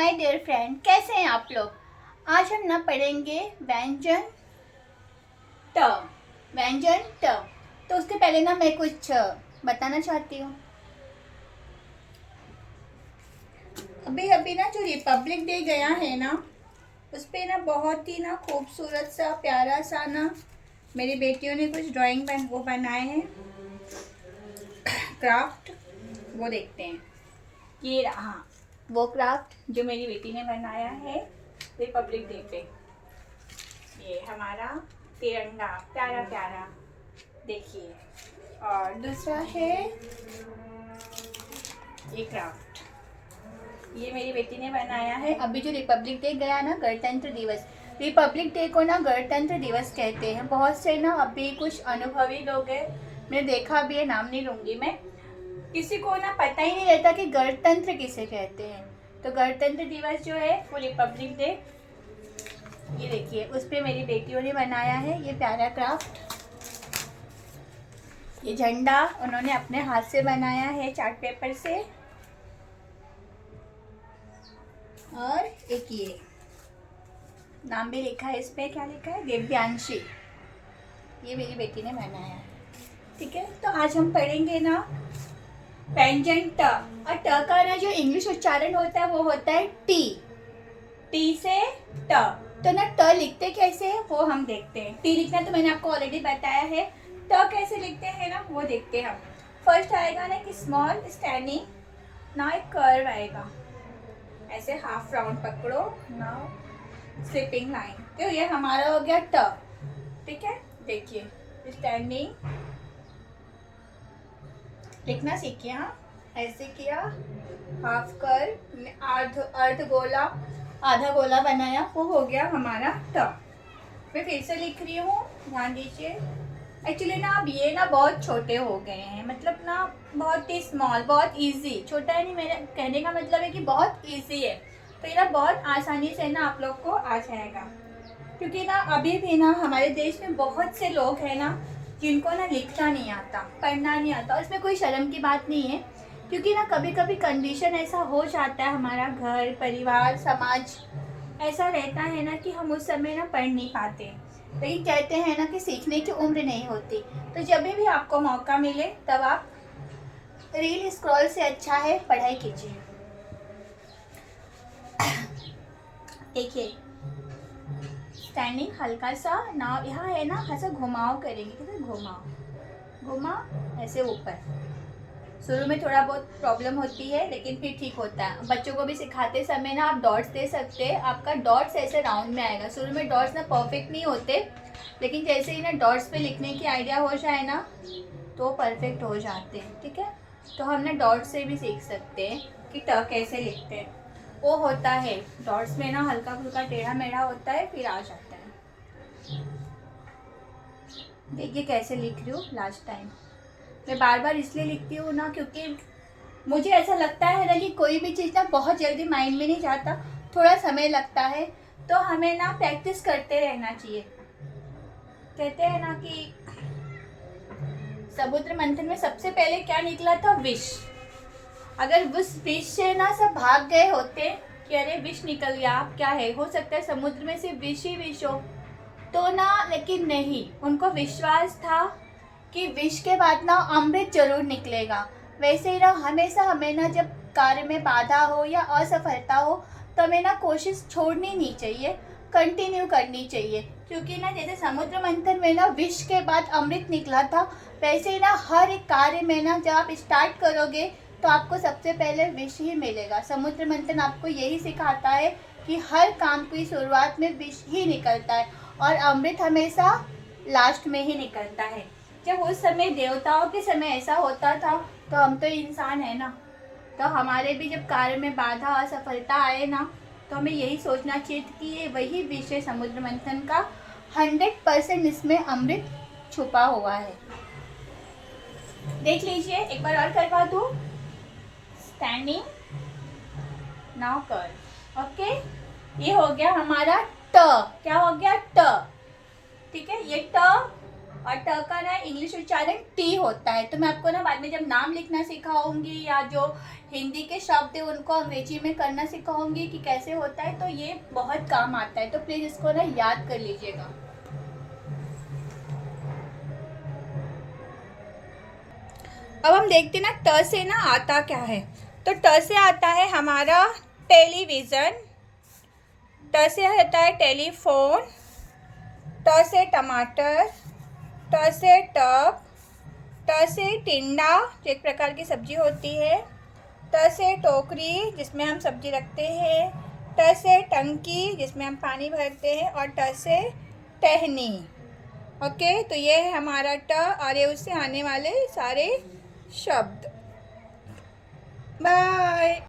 My dear friend, कैसे हैं आप लोग। आज हम ना पढ़ेंगे व्यंजन ट। व्यंजन ट। तो उसके पहले ना मैं कुछ बताना चाहती हूँ। अभी अभी ना जो रिपब्लिक डे गया है ना, उस पर ना बहुत ही ना खूबसूरत सा प्यारा सा ना मेरी बेटियों ने कुछ ड्राइंग वो बनाए हैं, क्राफ्ट। वो देखते हैं। ये रहा वो क्राफ्ट जो मेरी बेटी ने बनाया है रिपब्लिक डे पे। ये हमारा तिरंगा प्यारा प्यारा, देखिए। और दूसरा है ये क्राफ्ट, ये मेरी बेटी ने बनाया है। अभी जो रिपब्लिक डे गया ना, गणतंत्र दिवस, रिपब्लिक डे को ना गणतंत्र दिवस कहते हैं। बहुत से ना अभी कुछ अनुभवी लोग हैं, मैंने देखा भी है, नाम नहीं लूँगी मैं। किसी को ना पता ही नहीं रहता कि गणतंत्र किसे कहते हैं। तो गणतंत्र दिवस जो है वो रिपब्लिक डे, ये देखिए उस पर मेरी बेटियों ने बनाया है ये प्यारा क्राफ्ट। ये झंडा उन्होंने अपने हाथ से बनाया है चार्ट पेपर से। और एक ये नाम भी लिखा है इस पे, क्या लिखा है, दिव्यांशी। ये मेरी बेटी ने बनाया है। ठीक है, तो आज हम पढ़ेंगे ना व्यंजन ट। और ट का ना जो इंग्लिश उच्चारण होता है वो होता है टी। टी से ट। तो ना ट लिखते कैसे है वो हम देखते हैं। टी लिखना तो मैंने आपको ऑलरेडी बताया है। ट कैसे लिखते हैं ना वो देखते हैं हम। फर्स्ट आएगा ना कि स्मॉल स्टैंडिंग, ना एक कर्व आएगा, ऐसे हाफ राउंड पकड़ो ना, स्लिपिंग लाइन। तो ये हमारा हो गया ट। ठीक है, देखिए स्टैंडिंग लिखना सीखिए। हाँ, ऐसे किया, हाफ कर्व, अर्ध गोला, आधा गोला बनाया, वो हो गया हमारा ट। मैं फिर से लिख रही हूँ, ध्यान दीजिए। एक्चुअली ना अब ये ना बहुत छोटे हो गए हैं, मतलब ना बहुत ही स्मॉल, बहुत इजी। छोटा है नहीं, मेरे कहने का मतलब है कि बहुत इजी है। तो ये ना बहुत आसानी से ना आप लोग को आ जाएगा, क्योंकि ना अभी भी ना हमारे देश में बहुत से लोग हैं ना जिनको ना लिखना नहीं आता, पढ़ना नहीं आता। और इसमें कोई शर्म की बात नहीं है, क्योंकि ना कभी कभी कंडीशन ऐसा हो जाता है, हमारा घर परिवार समाज ऐसा रहता है ना कि हम उस समय ना पढ़ नहीं पाते। लेकिन कहते हैं ना कि सीखने की उम्र नहीं होती। तो जब भी आपको मौका मिले तब आप रील स्क्रॉल से अच्छा है पढ़ाई कीजिए। देखिए स्टैंडिंग हल्का सा ना, यहाँ है ना ऐसा घुमाव करेंगे, कैसे घुमाव, घुमा ऐसे ऊपर। शुरू में थोड़ा बहुत प्रॉब्लम होती है लेकिन फिर ठीक होता है। बच्चों को भी सिखाते समय ना आप डॉट्स दे सकते हैं, आपका डॉट्स ऐसे राउंड में आएगा। शुरू में डॉट्स ना परफेक्ट नहीं होते, लेकिन जैसे ही ना डॉट्स पे लिखने की आइडिया हो जाए ना तो परफेक्ट हो जाते हैं। ठीक है, तो हम ना डॉट्स से भी सीख सकते हैं कि ट कैसे लिखते हैं। वो होता है डॉट्स में ना हल्का फुल्का टेढ़ा मेढ़ा होता है, फिर आ जाता है। देखिए कैसे लिख रही हूँ लास्ट टाइम। मैं बार बार इसलिए लिखती हूँ ना क्योंकि मुझे ऐसा लगता है ना कि कोई भी चीज़ ना बहुत जल्दी माइंड में नहीं जाता, थोड़ा समय लगता है। तो हमें ना प्रैक्टिस करते रहना चाहिए। कहते हैं ना कि समुद्र मंथन में सबसे पहले क्या निकला था, विष। अगर उस विष से ना सब भाग गए होते कि अरे विष निकल गया, क्या है, हो सकता है समुद्र में से विष ही विष हो, तो ना, लेकिन नहीं, उनको विश्वास था कि विष के बाद ना अमृत जरूर निकलेगा। वैसे ही ना हमेशा हमें ना जब कार्य में बाधा हो या असफलता हो तो हमें ना कोशिश छोड़नी नहीं चाहिए, कंटिन्यू करनी चाहिए। क्योंकि ना जैसे समुद्र मंथन में ना विष के बाद अमृत निकला था, वैसे ही ना हर एक कार्य में ना जब आप स्टार्ट करोगे तो आपको सबसे पहले विष ही मिलेगा। समुद्र मंथन आपको यही सिखाता है कि हर काम की शुरुआत में विष ही निकलता है और अमृत हमेशा लास्ट में ही निकलता है। जब उस समय देवताओं के समय ऐसा होता था, तो हम तो इंसान है ना, तो हमारे भी जब कार्य में बाधा असफलता आए ना, तो हमें यही सोचना चाहिए कि ये वही विषय समुद्र मंथन का 100% इसमें अमृत छुपा हुआ है। देख लीजिए, एक बार और करवा दूँ। Standing, now curve. ओके, ये हो गया हमारा ट। क्या हो गया, ट। ठीक है, ये ट और ट का ना इंग्लिश उच्चारण टी होता है। तो मैं आपको ना बाद में जब नाम लिखना सिखाऊंगी या जो हिंदी के शब्द है उनको अंग्रेजी में करना सिखाऊंगी कि कैसे होता है, तो ये बहुत काम आता है। तो प्लीज़ इसको ना याद कर लीजिएगा। अब हम देखते हैं ना ट से ना आता क्या है। तो ट से आता है हमारा टेलीविज़न, ट से आता है टेलीफोन, ट से टमाटर, ट से टब, ट से टिंडा जो एक प्रकार की सब्जी होती है, ट से टोकरी जिसमें हम सब्जी रखते हैं, ट से टंकी जिसमें हम पानी भरते हैं, और ट से टहनी। ओके, तो ये है हमारा ट और ये उससे आने वाले सारे शब्द। बाय।